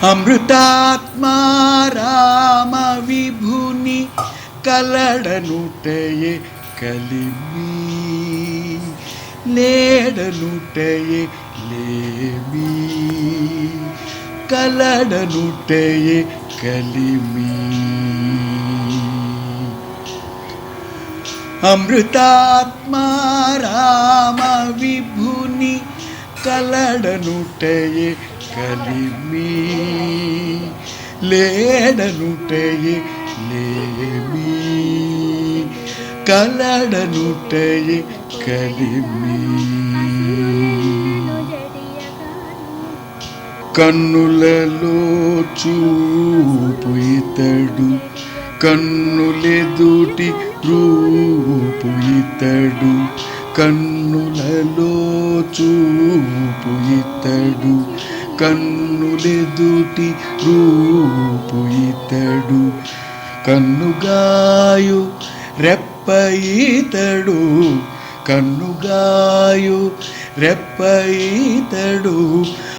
అమృతాత్మా రామ విభుని కలడనుటయే కలిమి లేడనుటయే లేమి కలడనుటయే కలిమి. అమృతాత్మా రామ విభుని కలడనుటయే కలిమి లేడనుటయే లేమి కలడనుటయే కలిమి. కన్నులలో చూపు ఇతడు కన్నులెదుటి రూపు ఇతడు కన్నులలో చూపు ఇతడు కన్నులెదుటి రూపు ఇతడు కన్నుగాయు రెప్ప ఇతడు కన్నుగాయు రెప్ప ఇతడు